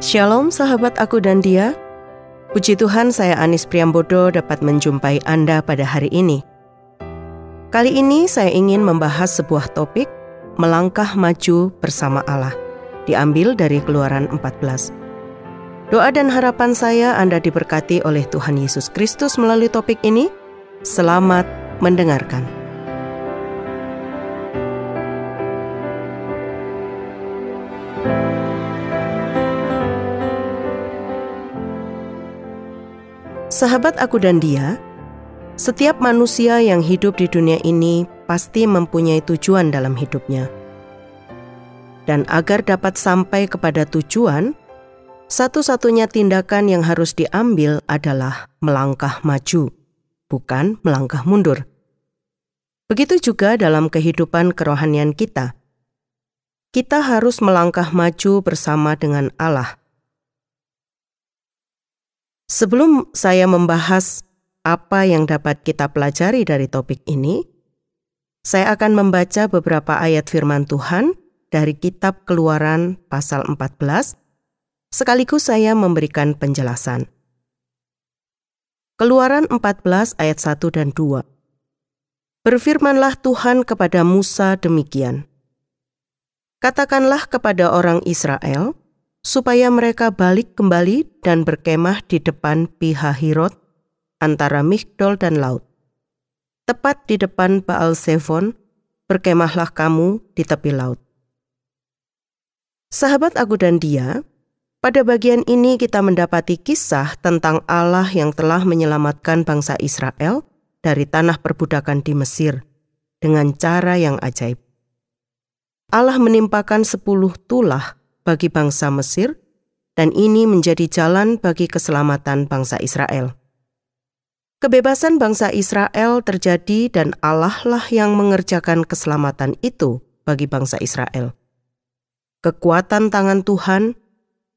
Shalom sahabat aku dan dia. Puji Tuhan, saya Anis Priambodo dapat menjumpai Anda pada hari ini. Kali ini saya ingin membahas sebuah topik, melangkah maju bersama Allah, diambil dari Keluaran 14. Doa dan harapan saya Anda diberkati oleh Tuhan Yesus Kristus melalui topik ini. Selamat mendengarkan. Sahabat aku dan dia, setiap manusia yang hidup di dunia ini pasti mempunyai tujuan dalam hidupnya. Dan agar dapat sampai kepada tujuan, satu-satunya tindakan yang harus diambil adalah melangkah maju, bukan melangkah mundur. Begitu juga dalam kehidupan kerohanian kita. Kita harus melangkah maju bersama dengan Allah. Sebelum saya membahas apa yang dapat kita pelajari dari topik ini, saya akan membaca beberapa ayat firman Tuhan dari kitab Keluaran pasal 14, sekaligus saya memberikan penjelasan. Keluaran 14 ayat 1 dan 2. Berfirmanlah Tuhan kepada Musa demikian. Katakanlah kepada orang Israel, supaya mereka balik kembali dan berkemah di depan Pi-hahirot antara Migdol dan laut. Tepat di depan Baal-Zefon, berkemahlah kamu di tepi laut. Sahabat aku dan dia, pada bagian ini kita mendapati kisah tentang Allah yang telah menyelamatkan bangsa Israel dari tanah perbudakan di Mesir dengan cara yang ajaib. Allah menimpakan 10 tulah bagi bangsa Mesir, dan ini menjadi jalan bagi keselamatan bangsa Israel. Kebebasan bangsa Israel terjadi dan Allah lah yang mengerjakan keselamatan itu bagi bangsa Israel. Kekuatan tangan Tuhan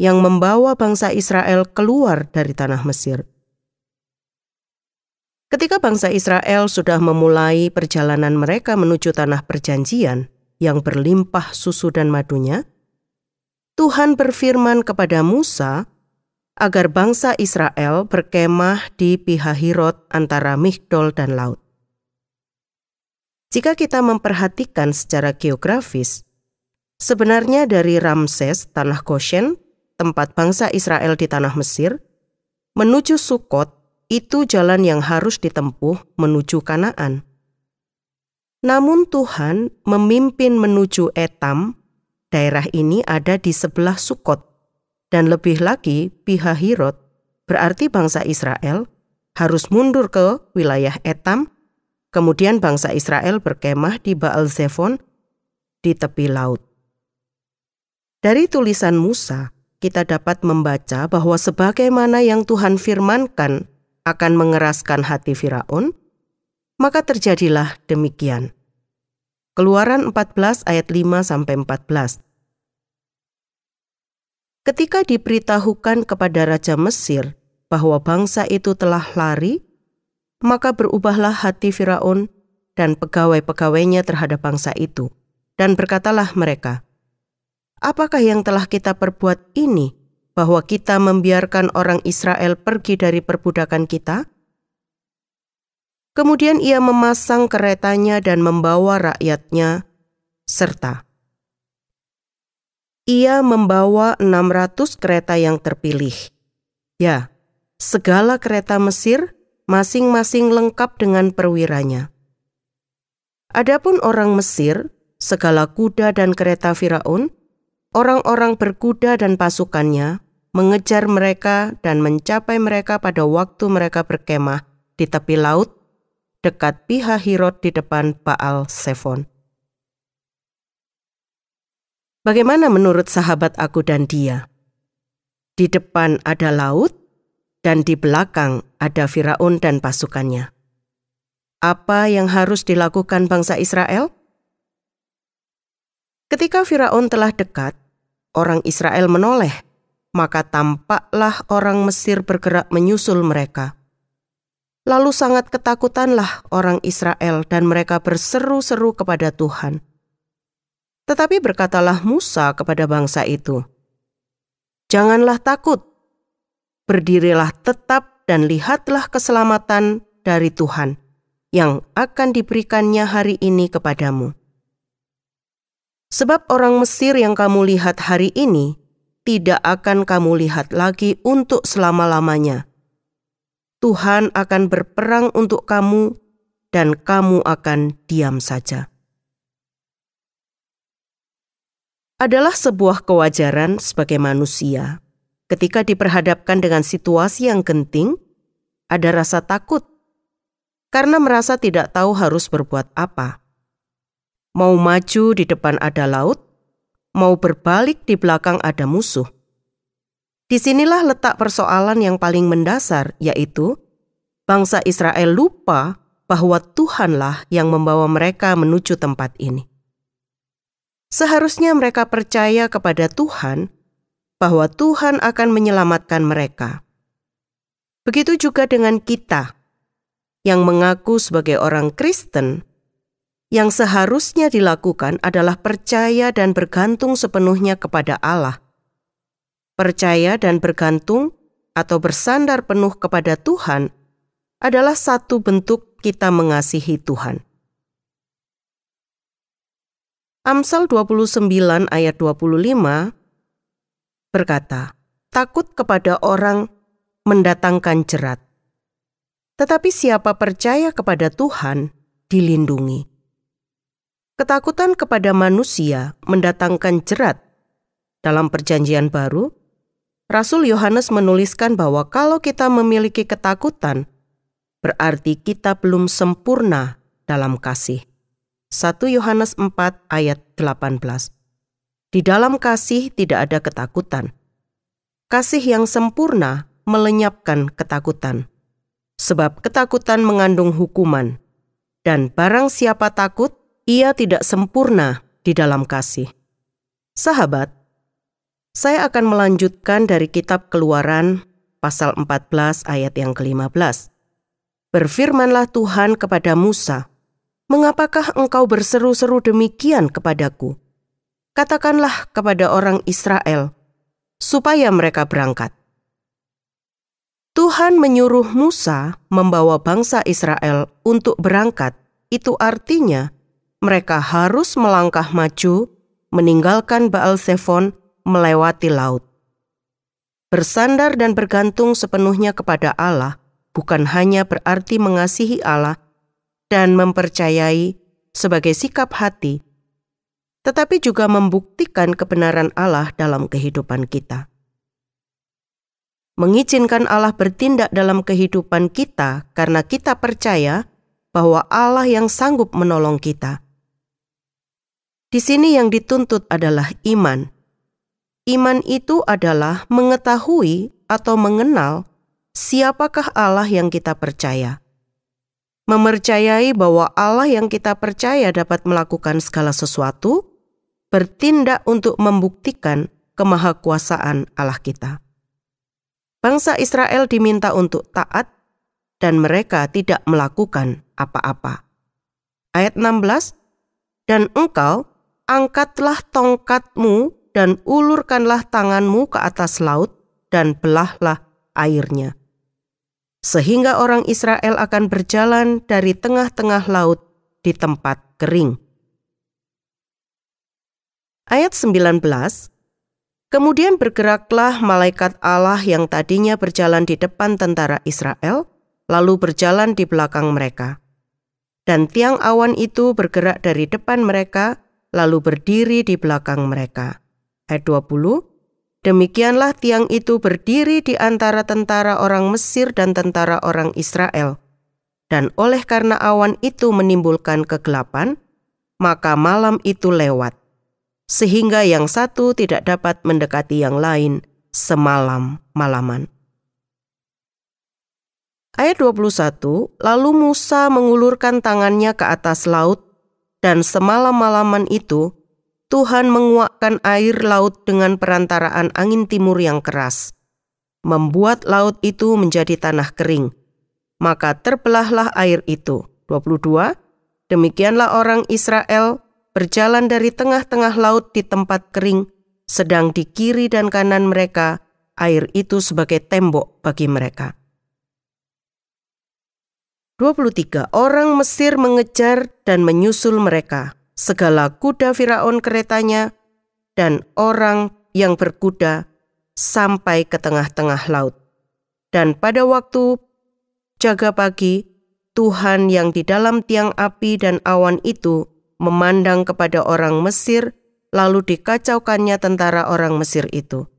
yang membawa bangsa Israel keluar dari tanah Mesir. Ketika bangsa Israel sudah memulai perjalanan mereka menuju tanah perjanjian yang berlimpah susu dan madunya, Tuhan berfirman kepada Musa agar bangsa Israel berkemah di Pi-hahirot antara Migdol dan laut. Jika kita memperhatikan secara geografis, sebenarnya dari Ramses, tanah Goshen, tempat bangsa Israel di tanah Mesir, menuju Sukot, itu jalan yang harus ditempuh menuju Kanaan. Namun Tuhan memimpin menuju Etam. Daerah ini ada di sebelah Sukot, dan lebih lagi Pi-hahirot, berarti bangsa Israel harus mundur ke wilayah Etam, kemudian bangsa Israel berkemah di Baal-Zefon di tepi laut. Dari tulisan Musa, kita dapat membaca bahwa sebagaimana yang Tuhan firmankan akan mengeraskan hati Firaun, maka terjadilah demikian. Keluaran 14 ayat 5-14. Ketika diberitahukan kepada Raja Mesir bahwa bangsa itu telah lari, maka berubahlah hati Firaun dan pegawai-pegawainya terhadap bangsa itu. Dan berkatalah mereka, apakah yang telah kita perbuat ini, bahwa kita membiarkan orang Israel pergi dari perbudakan kita? Kemudian ia memasang keretanya dan membawa rakyatnya, serta ia membawa 600 kereta yang terpilih. Ya, segala kereta Mesir masing-masing lengkap dengan perwiranya. Adapun orang Mesir, segala kuda dan kereta Firaun, orang-orang berkuda dan pasukannya, mengejar mereka dan mencapai mereka pada waktu mereka berkemah di tepi laut, dekat Pi-hahirot di depan Baal-Zefon. Bagaimana menurut sahabat aku dan dia? Di depan ada laut, dan di belakang ada Firaun dan pasukannya. Apa yang harus dilakukan bangsa Israel? Ketika Firaun telah dekat, orang Israel menoleh, maka tampaklah orang Mesir bergerak menyusul mereka. Lalu sangat ketakutanlah orang Israel dan mereka berseru-seru kepada Tuhan. Tetapi berkatalah Musa kepada bangsa itu, Janganlah takut, berdirilah tetap dan lihatlah keselamatan dari Tuhan yang akan diberikannya hari ini kepadamu. Sebab orang Mesir yang kamu lihat hari ini tidak akan kamu lihat lagi untuk selama-lamanya. Tuhan akan berperang untuk kamu dan kamu akan diam saja. Adalah sebuah kewajaran sebagai manusia. Ketika diperhadapkan dengan situasi yang genting, ada rasa takut karena merasa tidak tahu harus berbuat apa. Mau maju di depan ada laut, mau berbalik di belakang ada musuh. Disinilah letak persoalan yang paling mendasar, yaitu bangsa Israel lupa bahwa Tuhanlah yang membawa mereka menuju tempat ini. Seharusnya mereka percaya kepada Tuhan bahwa Tuhan akan menyelamatkan mereka. Begitu juga dengan kita yang mengaku sebagai orang Kristen. Yang seharusnya dilakukan adalah percaya dan bergantung sepenuhnya kepada Allah. Percaya dan bergantung atau bersandar penuh kepada Tuhan adalah satu bentuk kita mengasihi Tuhan. Amsal 29 ayat 25 berkata, takut kepada orang mendatangkan jerat. Tetapi siapa percaya kepada Tuhan dilindungi. Ketakutan kepada manusia mendatangkan jerat. Dalam Perjanjian Baru, Rasul Yohanes menuliskan bahwa kalau kita memiliki ketakutan, berarti kita belum sempurna dalam kasih. 1 Yohanes 4 ayat 18. Di dalam kasih tidak ada ketakutan. Kasih yang sempurna melenyapkan ketakutan. Sebab ketakutan mengandung hukuman. Dan barang siapa takut, ia tidak sempurna di dalam kasih. Sahabat, saya akan melanjutkan dari kitab Keluaran pasal 14 ayat yang ke-15. Berfirmanlah Tuhan kepada Musa, mengapakah engkau berseru-seru demikian kepadaku? Katakanlah kepada orang Israel, supaya mereka berangkat. Tuhan menyuruh Musa membawa bangsa Israel untuk berangkat. Itu artinya mereka harus melangkah maju, meninggalkan Baal-Zephon, melewati laut. Bersandar dan bergantung sepenuhnya kepada Allah bukan hanya berarti mengasihi Allah dan mempercayai sebagai sikap hati, tetapi juga membuktikan kebenaran Allah dalam kehidupan kita. Mengizinkan Allah bertindak dalam kehidupan kita karena kita percaya bahwa Allah yang sanggup menolong kita. Di sini yang dituntut adalah iman. Iman itu adalah mengetahui atau mengenal siapakah Allah yang kita percaya. Mempercayai bahwa Allah yang kita percaya dapat melakukan segala sesuatu, bertindak untuk membuktikan kemahakuasaan Allah kita. Bangsa Israel diminta untuk taat dan mereka tidak melakukan apa-apa. Ayat 16, dan engkau angkatlah tongkatmu dan ulurkanlah tanganmu ke atas laut dan belahlah airnya. Sehingga orang Israel akan berjalan dari tengah-tengah laut di tempat kering. Ayat 19, kemudian bergeraklah malaikat Allah yang tadinya berjalan di depan tentara Israel, lalu berjalan di belakang mereka. Dan tiang awan itu bergerak dari depan mereka, lalu berdiri di belakang mereka. Ayat 20, demikianlah tiang itu berdiri di antara tentara orang Mesir dan tentara orang Israel. Dan oleh karena awan itu menimbulkan kegelapan, maka malam itu lewat, sehingga yang satu tidak dapat mendekati yang lain semalam-malaman. Ayat 21, lalu Musa mengulurkan tangannya ke atas laut, dan semalam-malaman itu Tuhan menguakkan air laut dengan perantaraan angin timur yang keras, membuat laut itu menjadi tanah kering. Maka terbelahlah air itu. 22, demikianlah orang Israel berjalan dari tengah-tengah laut di tempat kering sedang di kiri dan kanan mereka air itu sebagai tembok bagi mereka. 23. Orang Mesir mengejar dan menyusul mereka, segala kuda Firaun keretanya, dan orang yang berkuda sampai ke tengah-tengah laut. Dan pada waktu jaga pagi, Tuhan yang di dalam tiang api dan awan itu memandang kepada orang Mesir, lalu dikacaukannya tentara orang Mesir itu.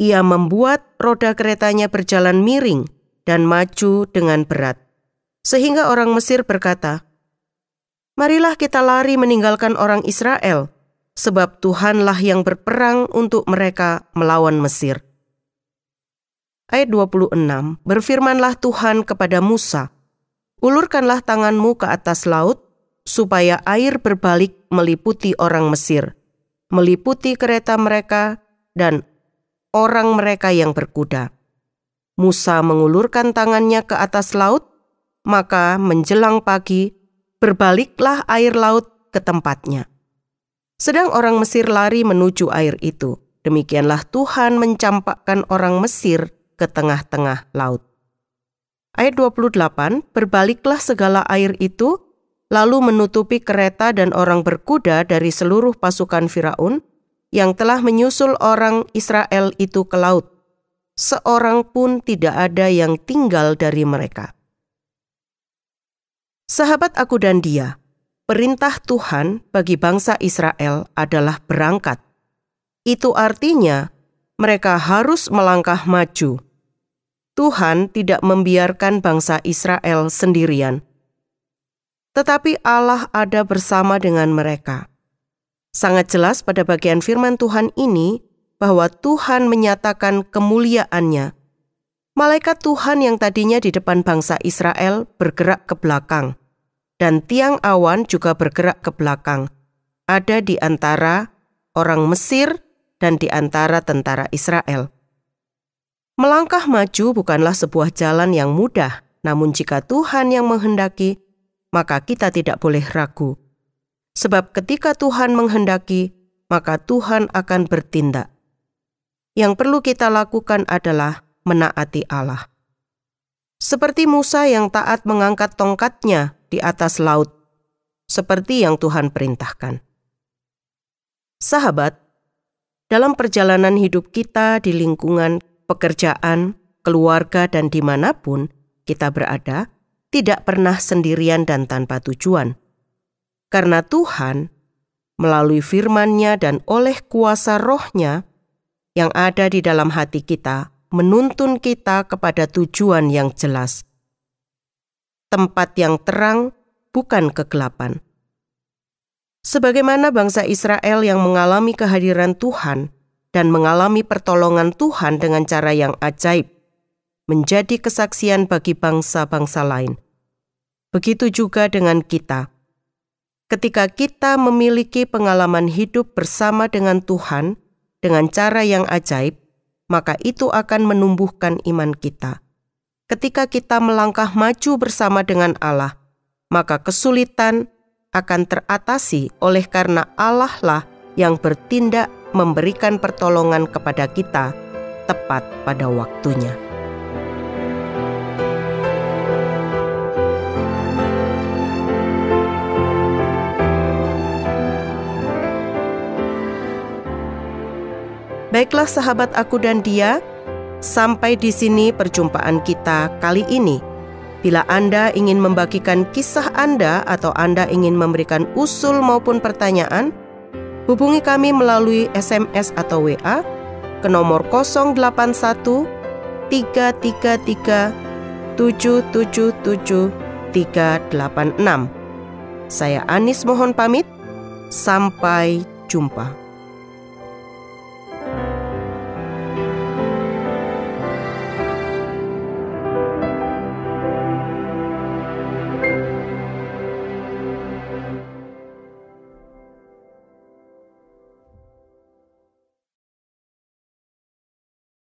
Ia membuat roda keretanya berjalan miring dan maju dengan berat. Sehingga orang Mesir berkata, "Marilah kita lari meninggalkan orang Israel, sebab Tuhanlah yang berperang untuk mereka melawan Mesir." Ayat 26, berfirmanlah Tuhan kepada Musa, "Ulurkanlah tanganmu ke atas laut, supaya air berbalik meliputi orang Mesir, meliputi kereta mereka dan orang mereka yang berkuda." Musa mengulurkan tangannya ke atas laut, maka menjelang pagi, berbaliklah air laut ke tempatnya. Sedang orang Mesir lari menuju air itu. Demikianlah Tuhan mencampakkan orang Mesir ke tengah-tengah laut. Ayat 28, berbaliklah segala air itu, lalu menutupi kereta dan orang berkuda dari seluruh pasukan Firaun yang telah menyusul orang Israel itu ke laut. Seorang pun tidak ada yang tinggal dari mereka. Sahabat aku dan dia, perintah Tuhan bagi bangsa Israel adalah berangkat. Itu artinya mereka harus melangkah maju. Tuhan tidak membiarkan bangsa Israel sendirian. Tetapi Allah ada bersama dengan mereka. Sangat jelas pada bagian firman Tuhan ini bahwa Tuhan menyatakan kemuliaannya. Malaikat Tuhan yang tadinya di depan bangsa Israel bergerak ke belakang, dan tiang awan juga bergerak ke belakang, ada di antara orang Mesir dan di antara tentara Israel. Melangkah maju bukanlah sebuah jalan yang mudah, namun jika Tuhan yang menghendaki, maka kita tidak boleh ragu. Sebab ketika Tuhan menghendaki, maka Tuhan akan bertindak. Yang perlu kita lakukan adalah menaati Allah. Seperti Musa yang taat mengangkat tongkatnya di atas laut, seperti yang Tuhan perintahkan. Sahabat, dalam perjalanan hidup kita di lingkungan pekerjaan, keluarga, dan dimanapun kita berada, tidak pernah sendirian dan tanpa tujuan. Karena Tuhan, melalui firman-Nya dan oleh kuasa Roh-Nya yang ada di dalam hati kita, menuntun kita kepada tujuan yang jelas. Tempat yang terang, bukan kegelapan. Sebagaimana bangsa Israel yang mengalami kehadiran Tuhan dan mengalami pertolongan Tuhan dengan cara yang ajaib, menjadi kesaksian bagi bangsa-bangsa lain. Begitu juga dengan kita. Ketika kita memiliki pengalaman hidup bersama dengan Tuhan dengan cara yang ajaib, maka itu akan menumbuhkan iman kita. Ketika kita melangkah maju bersama dengan Allah, maka kesulitan akan teratasi oleh karena Allah lah yang bertindak memberikan pertolongan kepada kita tepat pada waktunya. Baiklah sahabat aku dan dia, sampai di sini perjumpaan kita kali ini. Bila Anda ingin membagikan kisah Anda atau Anda ingin memberikan usul maupun pertanyaan, hubungi kami melalui SMS atau WA ke nomor 081 333 777 386. Saya Anis mohon pamit, sampai jumpa.